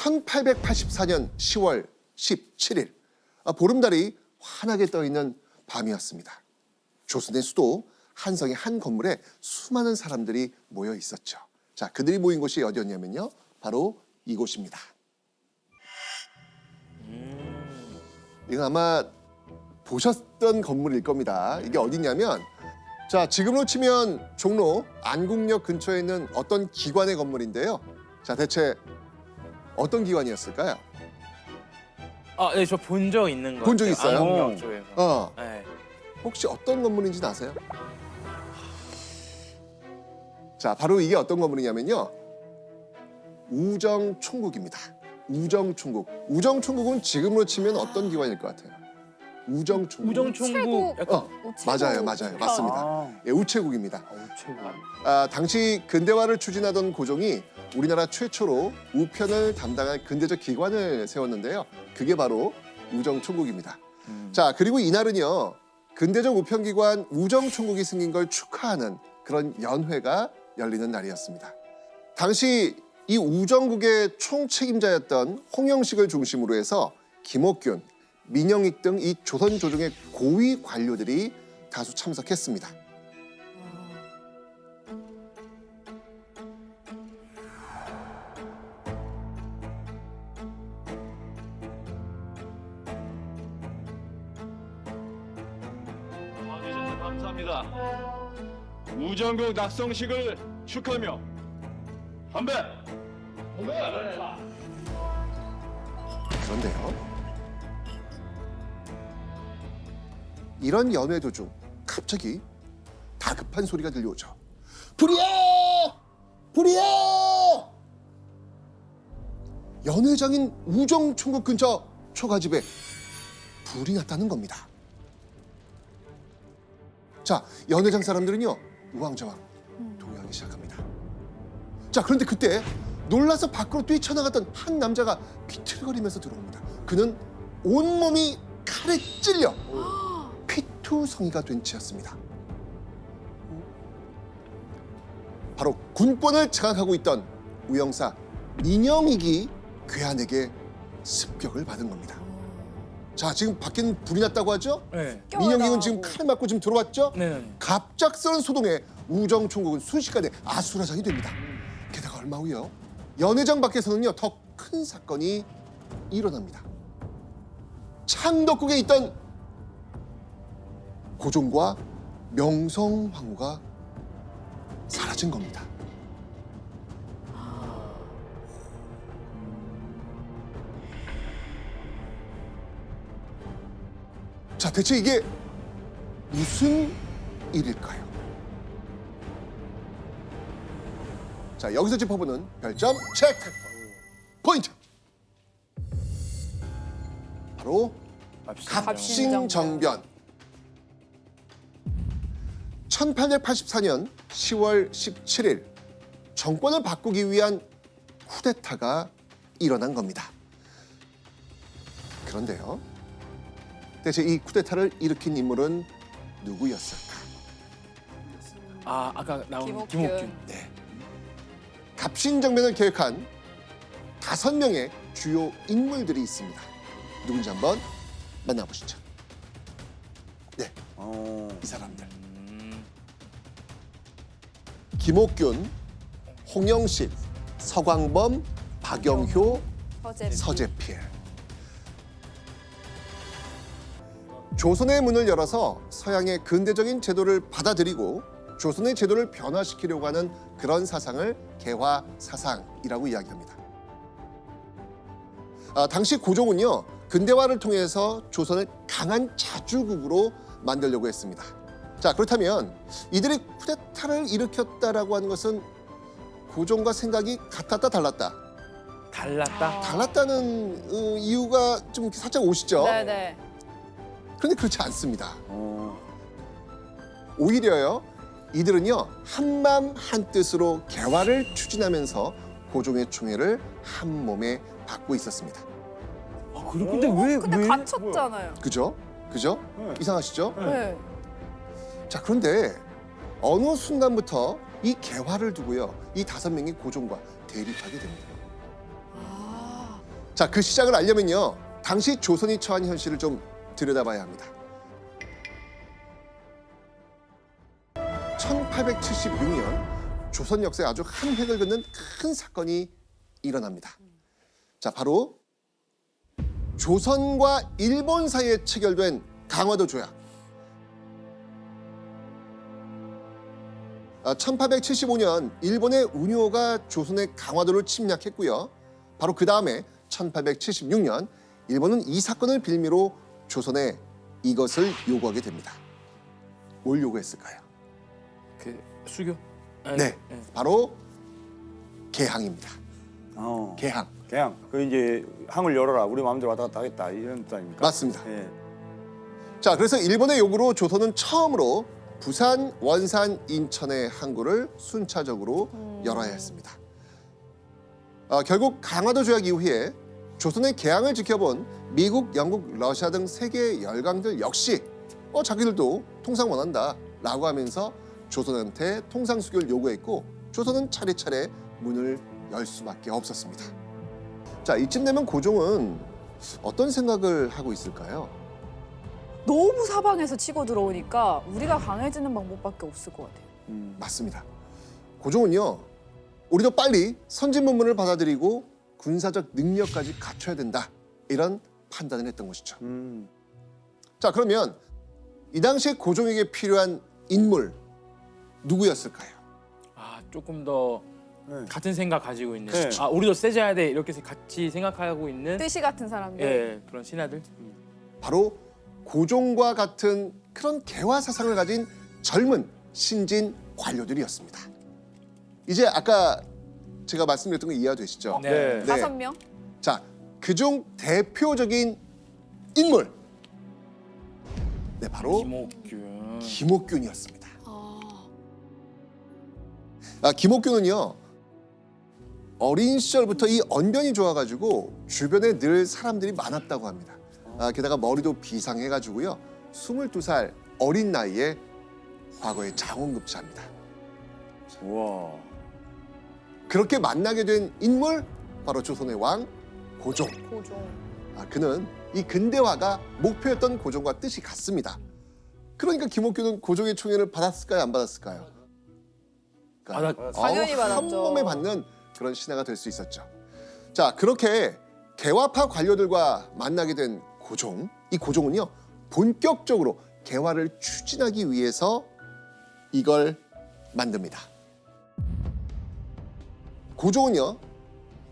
1884년 10월 17일 보름달이 환하게 떠있는 밤이었습니다. 조선의 수도 한성의 한 건물에 수많은 사람들이 모여 있었죠. 자, 그들이 모인 곳이 어디였냐면요, 바로 이곳입니다. 이건 아마 보셨던 건물일 겁니다. 이게 어디냐면, 자, 지금으로 치면 종로 안국역 근처에 있는 어떤 기관의 건물인데요. 자, 대체 어떤 기관이었을까요? 아, 네, 저 본 적 있는 거. 본 적 있어요? 안국역 쪽에서. 네. 혹시 어떤 건물인지 아세요? 자, 바로 이게 어떤 건물이냐면요, 우정총국입니다. 우정총국. 우정총국은 지금으로 치면 어떤 기관일 것 같아요? 우정총국. 우정총국 약간 맞아요, 맞습니다. 예, 우체국입니다. 우체국. 당시 근대화를 추진하던 고종이 우리나라 최초로 우편을 담당할 근대적 기관을 세웠는데요. 그게 바로 우정총국입니다. 자, 그리고 이날은요, 근대적 우편기관 우정총국이 생긴 걸 축하하는 그런 연회가 열리는 날이었습니다. 당시 이 우정국의 총책임자였던 홍영식을 중심으로 해서 김옥균, 민영익 등 이 조선 조정의 고위 관료들이 다수 참석했습니다. 와주셔서 감사합니다. 우정국 낙성식을 축하하며 건배! 그런데요, 이런 연회 도중 갑자기 다급한 소리가 들려오죠. 불이야! 불이야! 연회장인 우정총국 근처 초가집에 불이 났다는 겁니다. 자, 연회장 사람들은요, 우왕좌왕 도요하기 시작합니다. 자, 그런데 그때 놀라서 밖으로 뛰쳐나갔던 한 남자가 비틀거리면서 들어옵니다. 그는 온몸이 칼에 찔려 피투성이가 된 채였습니다. 바로 군권을 장악하고 있던 우영사 민영익이 괴한에게 습격을 받은 겁니다. 자, 지금 밖에는 불이 났다고 하죠? 네. 민영익은 지금 칼을 맞고 지금 들어왔죠? 네. 갑작스런 소동에 우정총국은 순식간에 아수라장이 됩니다. 게다가 얼마 후요, 연회장 밖에서는요, 더 큰 사건이 일어납니다. 창덕궁에 있던 고종과 명성황후가 사라진 겁니다. 자, 대체 이게 무슨 일일까요? 자, 여기서 짚어보는 별점 체크 포인트, 바로 갑신정변. 1884년 10월 17일 정권을 바꾸기 위한 쿠데타가 일어난 겁니다. 그런데요, 대체 이 쿠데타를 일으킨 인물은 누구였을까? 아, 아까 나온 김옥균. 김옥균. 네. 갑신정변을 계획한 5명의 주요 인물들이 있습니다. 누군지 한번 만나보시죠. 네, 이 사람들. 김옥균, 홍영식, 서광범, 박영효, 서재필. 조선의 문을 열어서 서양의 근대적인 제도를 받아들이고 조선의 제도를 변화시키려고 하는 그런 사상을 개화 사상이라고 이야기합니다. 당시 고종은요, 근대화를 통해서 조선을 강한 자주국으로 만들려고 했습니다. 자, 그렇다면 이들이 쿠데타를 일으켰다라고 하는 것은 고종과 생각이 같았다, 달랐다? 달랐다. 달랐다는 이유가 좀 살짝 오시죠? 네네. 그런데 그렇지 않습니다. 오히려요, 이들은요, 한마음 한뜻으로 개화를 추진하면서 고종의 총애를 한 몸에 받고 있었습니다. 근데 왜? 근데 갇혔잖아요. 그죠? 그죠? 이상하시죠? 네. 자, 그런데 어느 순간부터 이 개화를 두고요, 이 5명이 고종과 대립하게 됩니다. 자, 그 시작을 알려면요. 당시 조선이 처한 현실을 좀 들여다봐야 합니다. 1876년 조선 역사에 아주 한 획을 긋는 큰 사건이 일어납니다. 자, 바로 조선과 일본 사이에 체결된 강화도 조약. 1875년 일본의 운요가 조선의 강화도를 침략했고요. 바로 그 다음에 1876년 일본은 이 사건을 빌미로 조선에 이것을 요구하게 됩니다. 뭘 요구했을까요? 그 수교? 네, 바로 개항입니다. 어. 개항. 그냥 그 이제 항을 열어라. 우리 마음대로 왔다 갔다 하겠다 이런 뜻 아닙니까? 맞습니다. 예. 자, 그래서 일본의 요구로 조선은 처음으로 부산, 원산, 인천의 항구를 순차적으로 열어야 했습니다. 결국 강화도 조약 이후에 조선의 개항을 지켜본 미국, 영국, 러시아 등 세계 열강들 역시 자기들도 통상 원한다라고 하면서 조선한테 통상 수교를 요구했고 조선은 차례차례 문을 열 수밖에 없었습니다. 자, 이쯤 되면 고종은 어떤 생각을 하고 있을까요? 너무 사방에서 치고 들어오니까 우리가 강해지는 방법밖에 없을 것 같아요. 맞습니다. 고종은요, 우리도 빨리 선진문물을 받아들이고 군사적 능력까지 갖춰야 된다, 이런 판단을 했던 것이죠. 자, 그러면 이 당시에 고종에게 필요한 인물 누구였을까요? 아, 조금 더 네. 같은 생각 가지고 있는. 네. 아, 우리도 세져야 돼. 이렇게 같이 생각하고 있는 뜻이 같은 사람들. 예, 그런 신하들. 바로 고종과 같은 그런 개화 사상을 가진 젊은 신진 관료들이었습니다. 이제 아까 제가 말씀드렸던 거 이해가 되시죠? 네. 네. 5명? 자, 그중 대표적인 인물, 네, 바로 김옥균. 김옥균이었습니다. 아, 김옥균은요, 어린 시절부터 이 언변이 좋아가지고 주변에 늘 사람들이 많았다고 합니다. 게다가 머리도 비상해가지고요, 22살 어린 나이에 과거에 장원급제합니다. 우와. 그렇게 만나게 된 인물, 바로 조선의 왕 고종. 고종. 그는 이 근대화가 목표였던 고종과 뜻이 같습니다. 그러니까 김옥균은 고종의 총애를 받았을까요, 안 받았을까요? 당연히 받았죠. 한 몸에 받는 그런 신하가 될 수 있었죠. 자, 그렇게 개화파 관료들과 만나게 된 고종. 이 고종은요, 본격적으로 개화를 추진하기 위해서 이걸 만듭니다. 고종은요,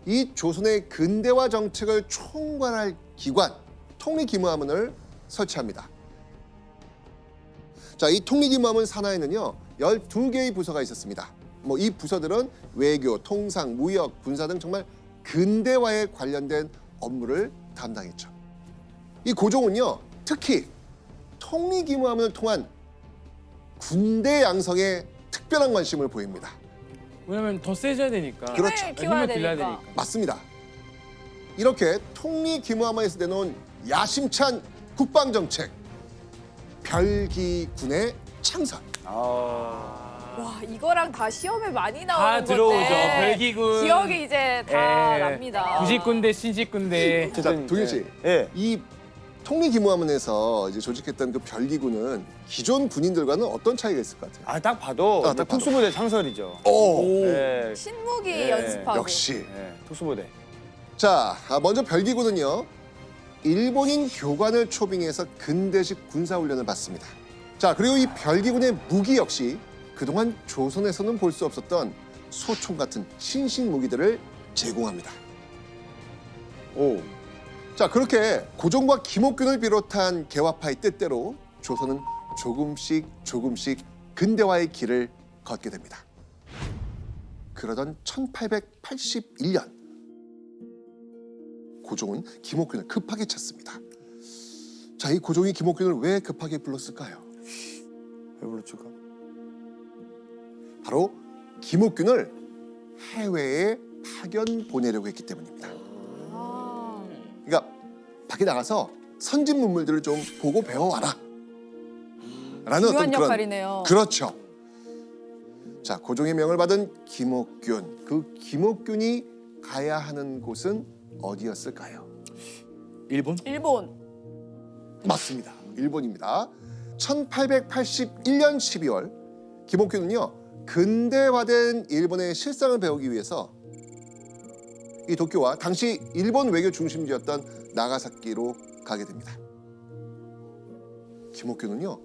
이 조선의 근대화 정책을 총괄할 기관 통리기무하문을 설치합니다. 자, 이 통리기무하문 산하에는요, 12개의 부서가 있었습니다. 이 부서들은 외교, 통상, 무역, 군사 등 정말 근대화에 관련된 업무를 담당했죠. 이 고종은요, 특히 통리기무하문을 통한 군대 양성에 특별한 관심을 보입니다. 왜냐면 더 세져야 되니까. 그렇죠. 힘을 키워야 힘을 길러야 되니까. 되니까. 맞습니다. 이렇게 통리기무하문에서 내놓은 야심찬 국방정책, 별기군의 창설. 와, 이거랑 다 시험에 많이 다 나오는 들어오죠. 건데 별기군. 기억이 이제 다 예. 납니다. 구식군대, 신식군대. 자, 동현 씨, 예. 이 통리기무하문에서 이제 조직했던 그 별기군은 기존 군인들과는 어떤 차이가 있을 것 같아요? 딱 봐도 딱 봐도. 특수부대 창설이죠. 오, 예. 신무기 예. 연습하고. 역시. 예. 특수부대. 자, 먼저 별기군은요, 일본인 교관을 초빙해서 근대식 군사훈련을 받습니다. 자, 그리고 이 별기군의 무기 역시 그동안 조선에서는 볼 수 없었던 소총 같은 신식 무기들을 제공합니다. 오. 자, 그렇게 고종과 김옥균을 비롯한 개화파의 뜻대로 조선은 조금씩 근대화의 길을 걷게 됩니다. 그러던 1881년 고종은 김옥균을 급하게 찾습니다. 자, 이 고종이 김옥균을 왜 급하게 불렀을까요? 왜 불렀을까? 바로 김옥균을 해외에 파견 보내려고 했기 때문입니다. 아, 그러니까 밖에 나가서 선진 문물들을 좀 보고 배워와라 라는 중요한 어떤 그런, 역할이네요. 그렇죠. 자, 고종의 명을 받은 김옥균, 그 김옥균이 가야 하는 곳은 어디였을까요? 일본? 일본. 맞습니다. 일본입니다. 1881년 12월 김옥규는요 근대화된 일본의 실상을 배우기 위해서 이 도쿄와 당시 일본 외교 중심지였던 나가사키로 가게 됩니다. 김옥규는요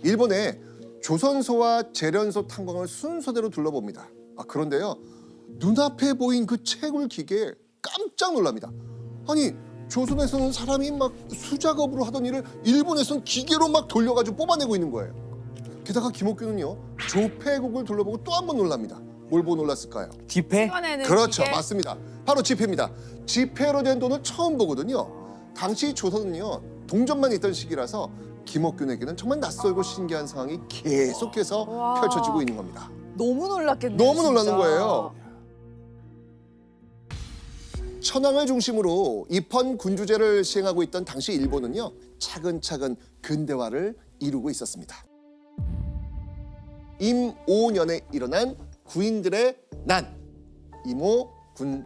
일본의 조선소와 재련소 탐방을 순서대로 둘러봅니다. 그런데요 눈앞에 보인 그 채굴 기계에 깜짝 놀랍니다. 아니 조선에서는 사람이 막 수작업으로 하던 일을 일본에서는 기계로 막 돌려가지고 뽑아내고 있는 거예요. 게다가 김옥규는요 조폐국을 둘러보고 또 한 번 놀랍니다. 뭘 보고 놀랐을까요? 지폐? 꺼내는 그렇죠, 기계. 맞습니다. 바로 지폐입니다. 지폐로 된 돈을 처음 보거든요. 당시 조선은요 동전만 있던 시기라서 김옥균에게는 정말 낯설고 신기한 상황이 계속해서 와. 펼쳐지고 있는 겁니다. 너무 놀랐겠네요. 너무 놀라는 진짜. 거예요. 천황을 중심으로 입헌 군주제를 시행하고 있던 당시 일본은요 차근차근 근대화를 이루고 있었습니다. 임 5년에 일어난 구인들의 난, 임오군난.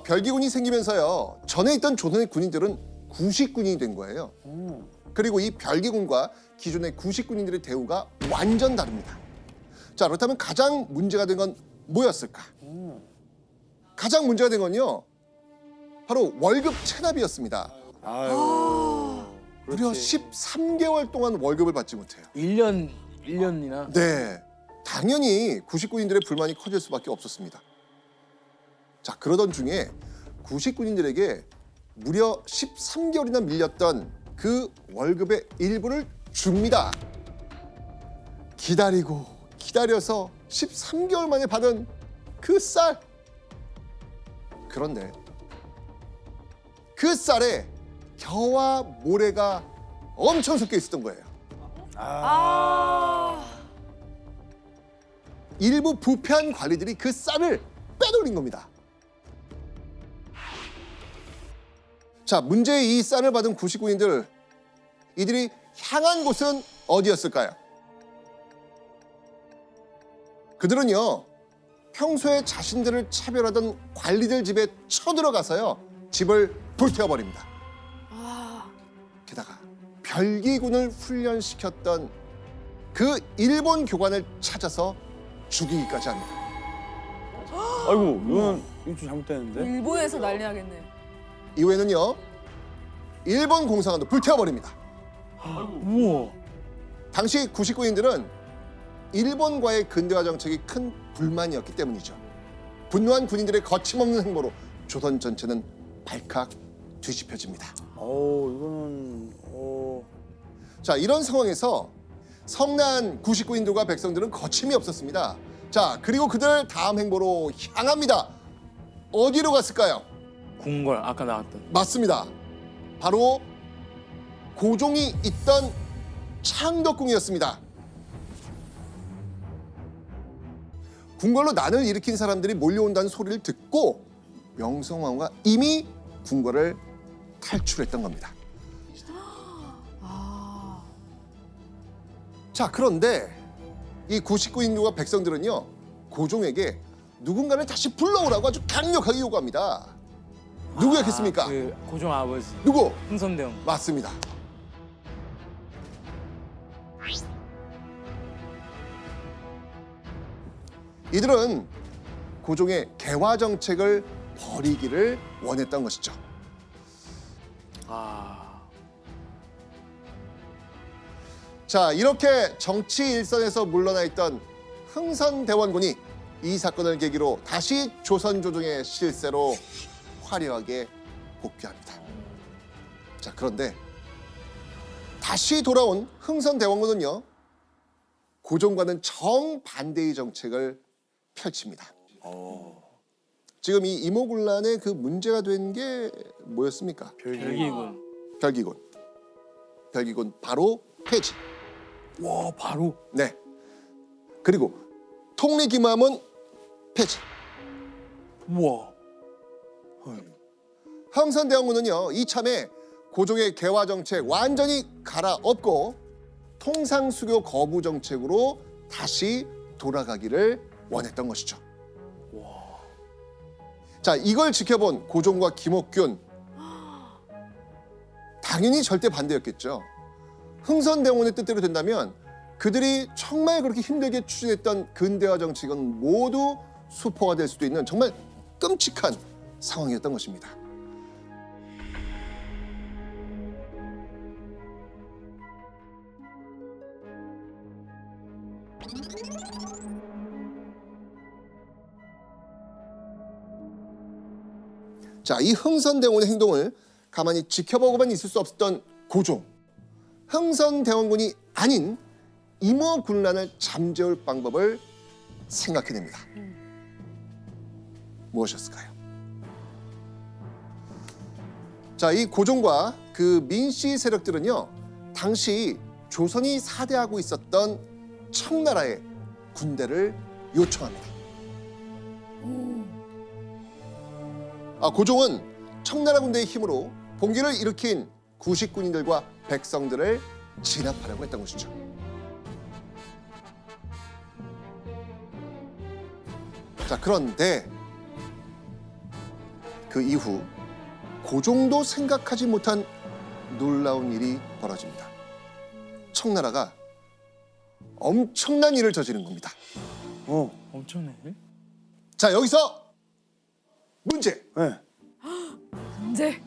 별기군이 생기면서요 전에 있던 조선의 군인들은 구식군인이 된 거예요. 그리고 이 별기군과 기존의 구식군인들의 대우가 완전 다릅니다. 자 그렇다면 가장 문제가 된 건 뭐였을까? 가장 문제가 된 건요 바로 월급 체납이었습니다. 아유. 무려 13개월 동안 월급을 받지 못해요. 1년이나? 네, 당연히 구식군인들의 불만이 커질 수밖에 없었습니다. 자, 그러던 중에 구식군인들에게 무려 13개월이나 밀렸던 그 월급의 일부를 줍니다. 기다리고 기다려서 13개월 만에 받은 그 쌀. 그런데 그 쌀에 겨와 모래가 엄청 섞여 있었던 거예요. 아. 일부 부패한 관리들이 그 쌀을 빼돌린 겁니다. 자, 문제의 이 쌀을 받은 구식군인들, 이들이 향한 곳은 어디였을까요? 그들은요, 평소에 자신들을 차별하던 관리들 집에 쳐들어가서요, 집을 불태워버립니다. 아. 게다가 별기군을 훈련시켰던 그 일본 교관을 찾아서 죽이기까지 합니다. 아이고 이건 좀 잘못됐는데. 일본에서 난리 나겠네. 이후에는요 일본 공사관도 불태워버립니다. 우와. 당시 구식군인들은 일본과의 근대화 정책이 큰 불만이었기 때문이죠. 분노한 군인들의 거침없는 행보로 조선 전체는 발칵 뒤집혀집니다. 이거는 자, 이런 상황에서 성난 구식군인들과 백성들은 거침이 없었습니다. 자, 그리고 그들 다음 행보로 향합니다. 어디로 갔을까요? 궁궐 아까 나왔던. 맞습니다. 바로 고종이 있던 창덕궁이었습니다. 궁궐로 난을 일으킨 사람들이 몰려온다는 소리를 듣고 명성황후가 이미 궁궐을 탈출했던 겁니다. 아. 자, 그런데 이 구식군인들과 백성들은요 고종에게 누군가를 다시 불러오라고 아주 강력하게 요구합니다. 누구였겠습니까? 그 고종 아버지 누구? 흥선대원. 맞습니다. 이들은 고종의 개화 정책을 버리기를 원했던 것이죠. 자, 이렇게 정치 일선에서 물러나 있던 흥선대원군이 이 사건을 계기로 다시 조선 조정의 실세로 화려하게 복귀합니다. 자, 그런데 다시 돌아온 흥선대원군은요 고종과는 정반대의 정책을 펼칩니다. 지금 이 임오군란의 그 문제가 된 게 뭐였습니까? 별기군. 별기군 바로 폐지. 와 바로. 네. 그리고 통리기마문 폐지. 우와. 흥선대원군은요 이참에 고종의 개화 정책 완전히 갈아엎고 통상수교 거부 정책으로 다시 돌아가기를 원했던 것이죠. 자, 이걸 지켜본 고종과 김옥균 당연히 절대 반대였겠죠. 흥선대원의 뜻대로 된다면 그들이 정말 그렇게 힘들게 추진했던 근대화 정책은 모두 수포가 될 수도 있는 정말 끔찍한 상황이었던 것입니다. 자, 이 흥선대원의 행동을 가만히 지켜보고만 있을 수 없었던 고종. 흥선대원군이 아닌 임오군란을 잠재울 방법을 생각해냅니다. 무엇이었을까요? 자, 이 고종과 그 민씨 세력들은요, 당시 조선이 사대하고 있었던 청나라의 군대를 요청합니다. 고종은 청나라 군대의 힘으로 봉기를 일으킨 구식군인들과 백성들을 진압하려고 했던 것이죠. 자, 그런데 그 이후 고종도 생각하지 못한 놀라운 일이 벌어집니다. 청나라가 엄청난 일을 저지른 겁니다. 엄청나네. 자, 여기서 문제. 네. 이제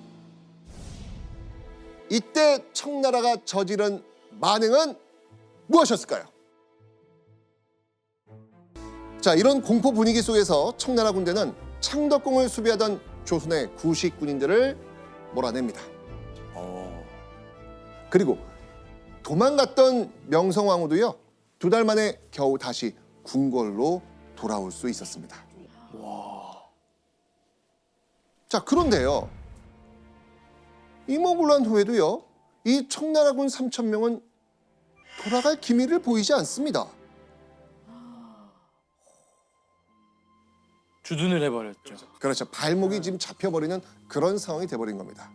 이때 청나라가 저지른 만행은 무엇이었을까요? 자, 이런 공포 분위기 속에서 청나라 군대는 창덕궁을 수비하던 조선의 구식 군인들을 몰아냅니다. 그리고 도망갔던 명성황후도요, 2달 만에 겨우 다시 궁궐로 돌아올 수 있었습니다. 자, 그런데요, 임오군란 후에도요, 이 청나라군 3,000명은 돌아갈 기미를 보이지 않습니다. 주둔을 해버렸죠. 그렇죠. 발목이 지금 잡혀버리는 그런 상황이 돼버린 겁니다.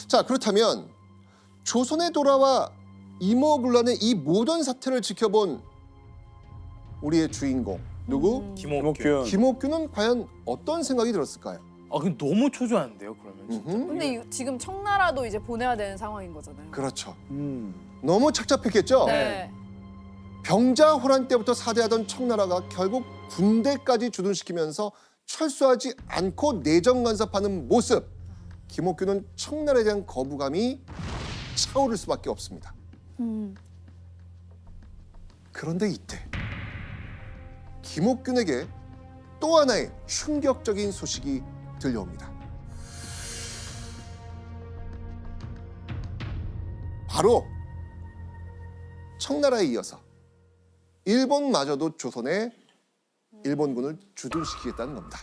자, 그렇다면 조선에 돌아와 임오군란의 이 모든 사태를 지켜본 우리의 주인공 누구? 김옥균. 김옥균은 과연 어떤 생각이 들었을까요? 근데 너무 초조한데요, 그러면 진짜. 근데 지금 청나라도 이제 보내야 되는 상황인 거잖아요. 그렇죠. 너무 착잡했겠죠? 네. 병자호란 때부터 사대하던 청나라가 결국 군대까지 주둔시키면서 철수하지 않고 내정 간섭하는 모습. 김옥균은 청나라에 대한 거부감이 차오를 수밖에 없습니다. 그런데 이때 김옥균에게 또 하나의 충격적인 소식이 들려옵니다. 바로 청나라에 이어서 일본마저도 조선에 일본군을 주둔시키겠다는 겁니다.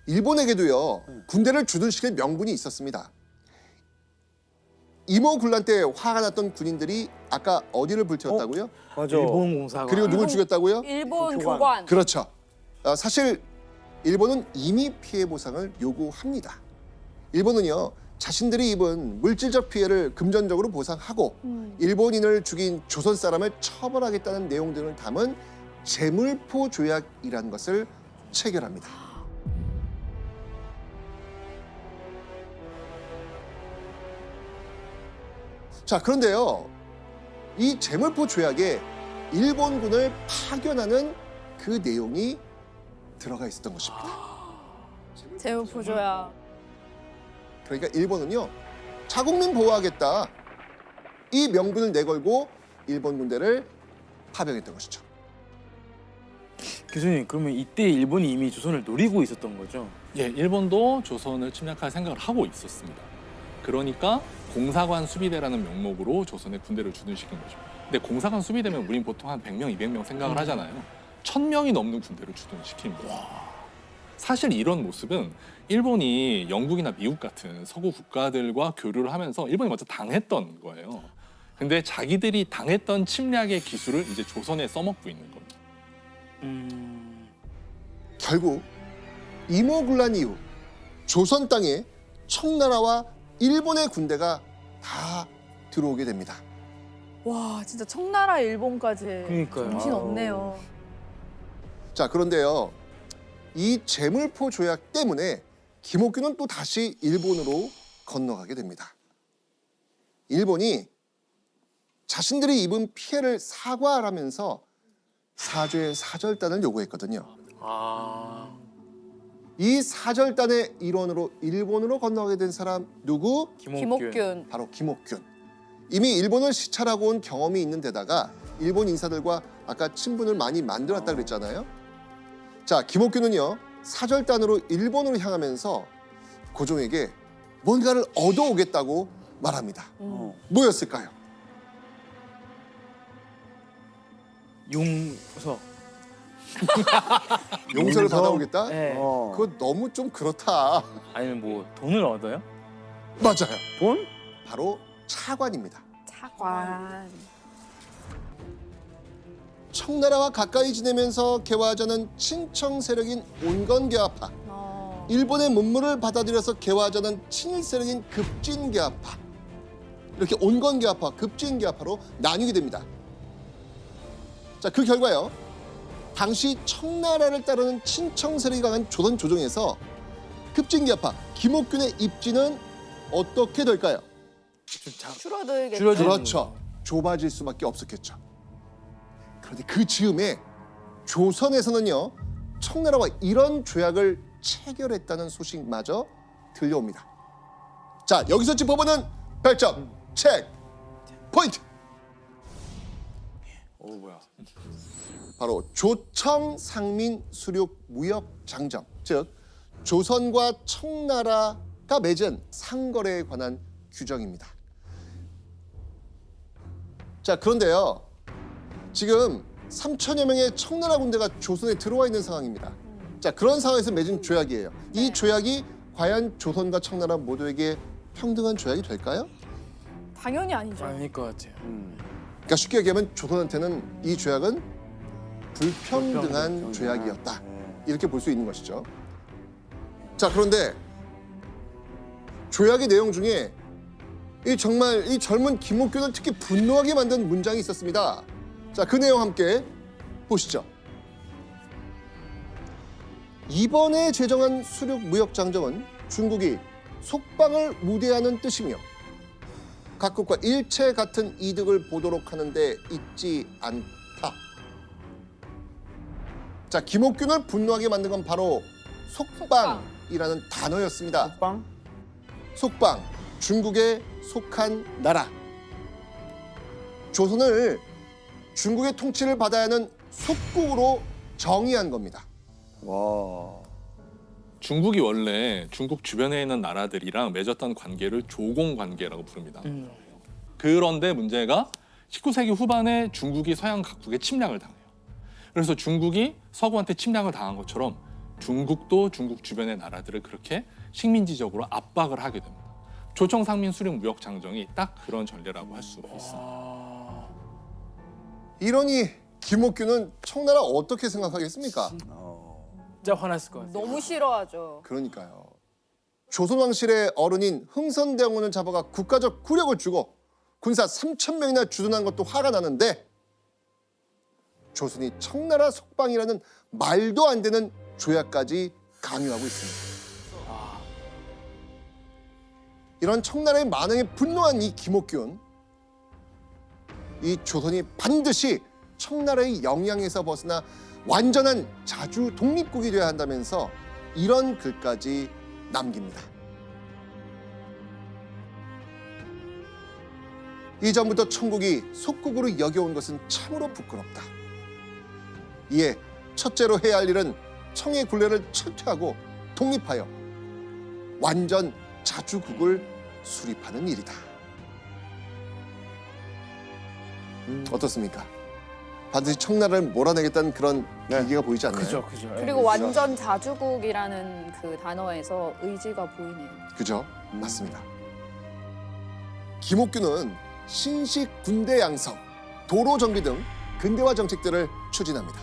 일본에게도요, 군대를 주둔시킬 명분이 있었습니다. 임오군란 때 화가 났던 군인들이 아까 어디를 불태웠다고요? 맞아. 일본 공사관. 그리고 누굴 죽였다고요? 일본 교관. 교관. 그렇죠. 사실 일본은 이미 피해 보상을 요구합니다. 일본은요, 자신들이 입은 물질적 피해를 금전적으로 보상하고 일본인을 죽인 조선 사람을 처벌하겠다는 내용들을 담은 제물포 조약이라는 것을 체결합니다. 자, 그런데요, 이 제물포 조약에 일본군을 파견하는 그 내용이 들어가 있었던 것입니다. 제물포조야. 그러니까 일본은요, 자국민 보호하겠다, 이 명분을 내걸고 일본 군대를 파병했던 것이죠. 교수님, 그러면 이때 일본이 이미 조선을 노리고 있었던 거죠? 예, 일본도 조선을 침략할 생각을 하고 있었습니다. 그러니까 공사관 수비대라는 명목으로 조선의 군대를 주둔시킨 거죠. 근데 공사관 수비대면 우린 보통 한 100명, 200명 생각을 하잖아요. 1000명이 넘는 군대를 주둔시킨 거예요. 사실 이런 모습은 일본이 영국이나 미국 같은 서구 국가들과 교류를 하면서 일본이 먼저 당했던 거예요. 근데 자기들이 당했던 침략의 기술을 이제 조선에 써먹고 있는 겁니다. 결국 임오군란 이후 조선 땅에 청나라와 일본의 군대가 다 들어오게 됩니다. 와, 진짜 청나라 일본까지 그러니까요. 정신 없네요. 자, 그런데요, 이 제물포 조약 때문에 김옥균은 또 다시 일본으로 건너가게 됩니다. 일본이 자신들이 입은 피해를 사과하라면서 사죄의 사절단을 요구했거든요. 아, 이 사절단의 일원으로 일본으로 건너가게 된 사람 누구? 김옥균. 바로 김옥균. 이미 일본을 시찰하고 온 경험이 있는 데다가 일본 인사들과 아까 친분을 많이 만들었다 그랬잖아요. 자, 김옥균은요 사절단으로 일본으로 향하면서 고종에게 뭔가를 얻어오겠다고 말합니다. 뭐였을까요? 용서. 용서를 용서? 받아오겠다? 네. 그거 너무 좀 그렇다. 아니면 뭐 돈을 얻어요? 맞아요. 돈? 바로 차관입니다. 차관. 청나라와 가까이 지내면서 개화하자는 친청 세력인 온건개화파, 일본의 문물을 받아들여서 개화하자는 친일 세력인 급진개화파, 이렇게 온건개화파, 급진개화파로 나뉘게 됩니다. 자, 그 결과요. 당시 청나라를 따르는 친청 세력이 강한 조선 조정에서 급진개화파 김옥균의 입지는 어떻게 될까요? 줄어들겠죠. 줄어들- 그렇죠. 좁아질 수밖에 없었겠죠. 그런데 그 즈음에 조선에서는요 청나라와 이런 조약을 체결했다는 소식마저 들려옵니다. 자, 여기서 짚어보는 별점 체크 포인트. 뭐야? 바로 조청 상민 수륙 무역 장정, 즉 조선과 청나라가 맺은 상거래에 관한 규정입니다. 자, 그런데요. 지금 3천여 명의 청나라 군대가 조선에 들어와 있는 상황입니다. 자, 그런 상황에서 맺은 조약이에요. 이 조약이 과연 조선과 청나라 모두에게 평등한 조약이 될까요? 당연히 아니죠. 아닐 것 같아요. 그러니까 쉽게 얘기하면 조선한테는 이 조약은 불평등한 불평등. 조약이었다. 이렇게 볼 수 있는 것이죠. 자, 그런데 조약의 내용 중에 정말 이 젊은 김옥균을 특히 분노하게 만든 문장이 있었습니다. 자, 그 내용 함께 보시죠. 이번에 제정한 수륙 무역 장정은 중국이 속방을 무대하는 뜻이며 각국과 일체 같은 이득을 보도록 하는데 있지 않다. 자, 김옥균을 분노하게 만든 건 바로 속방이라는 단어였습니다. 빵? 속방, 중국에 속한 나라. 조선을 중국의 통치를 받아야 하는 속국으로 정의한 겁니다. 와. 중국이 원래 중국 주변에 있는 나라들이랑 맺었던 관계를 조공 관계라고 부릅니다. 그런데 문제가 19세기 후반에 중국이 서양 각국에 침략을 당해요. 그래서 중국이 서구한테 침략을 당한 것처럼 중국도 중국 주변의 나라들을 그렇게 식민지적으로 압박을 하게 됩니다. 조청상민 수륙 무역 장정이 딱 그런 전례라고 할 수가 있습니다. 이러니 김옥균은 청나라 어떻게 생각하겠습니까? 진짜 화났을 것 같아요. 너무 싫어하죠. 그러니까요. 조선 왕실의 어른인 흥선대원군을 잡아가 국가적 굴욕을 주고 군사 3,000명이나 주둔한 것도 화가 나는데 조선이 청나라 속방이라는 말도 안 되는 조약까지 강요하고 있습니다. 이런 청나라의 만행에 분노한 이 김옥균, 이 조선이 반드시 청나라의 영향에서 벗어나 완전한 자주 독립국이 되어야 한다면서 이런 글까지 남깁니다. 이전부터 청국이 속국으로 여겨온 것은 참으로 부끄럽다. 이에 첫째로 해야 할 일은 청의 굴레를 철퇴하고 독립하여 완전 자주국을 수립하는 일이다. 어떻습니까? 반드시 청나라를 몰아내겠다는 그런 기기가 보이지 않나요? 그죠, 그죠. 그리고 완전 자주국이라는 그 단어에서 의지가 보이네요. 그죠? 맞습니다. 김옥균은 신식 군대 양성, 도로 정비 등 근대화 정책들을 추진합니다.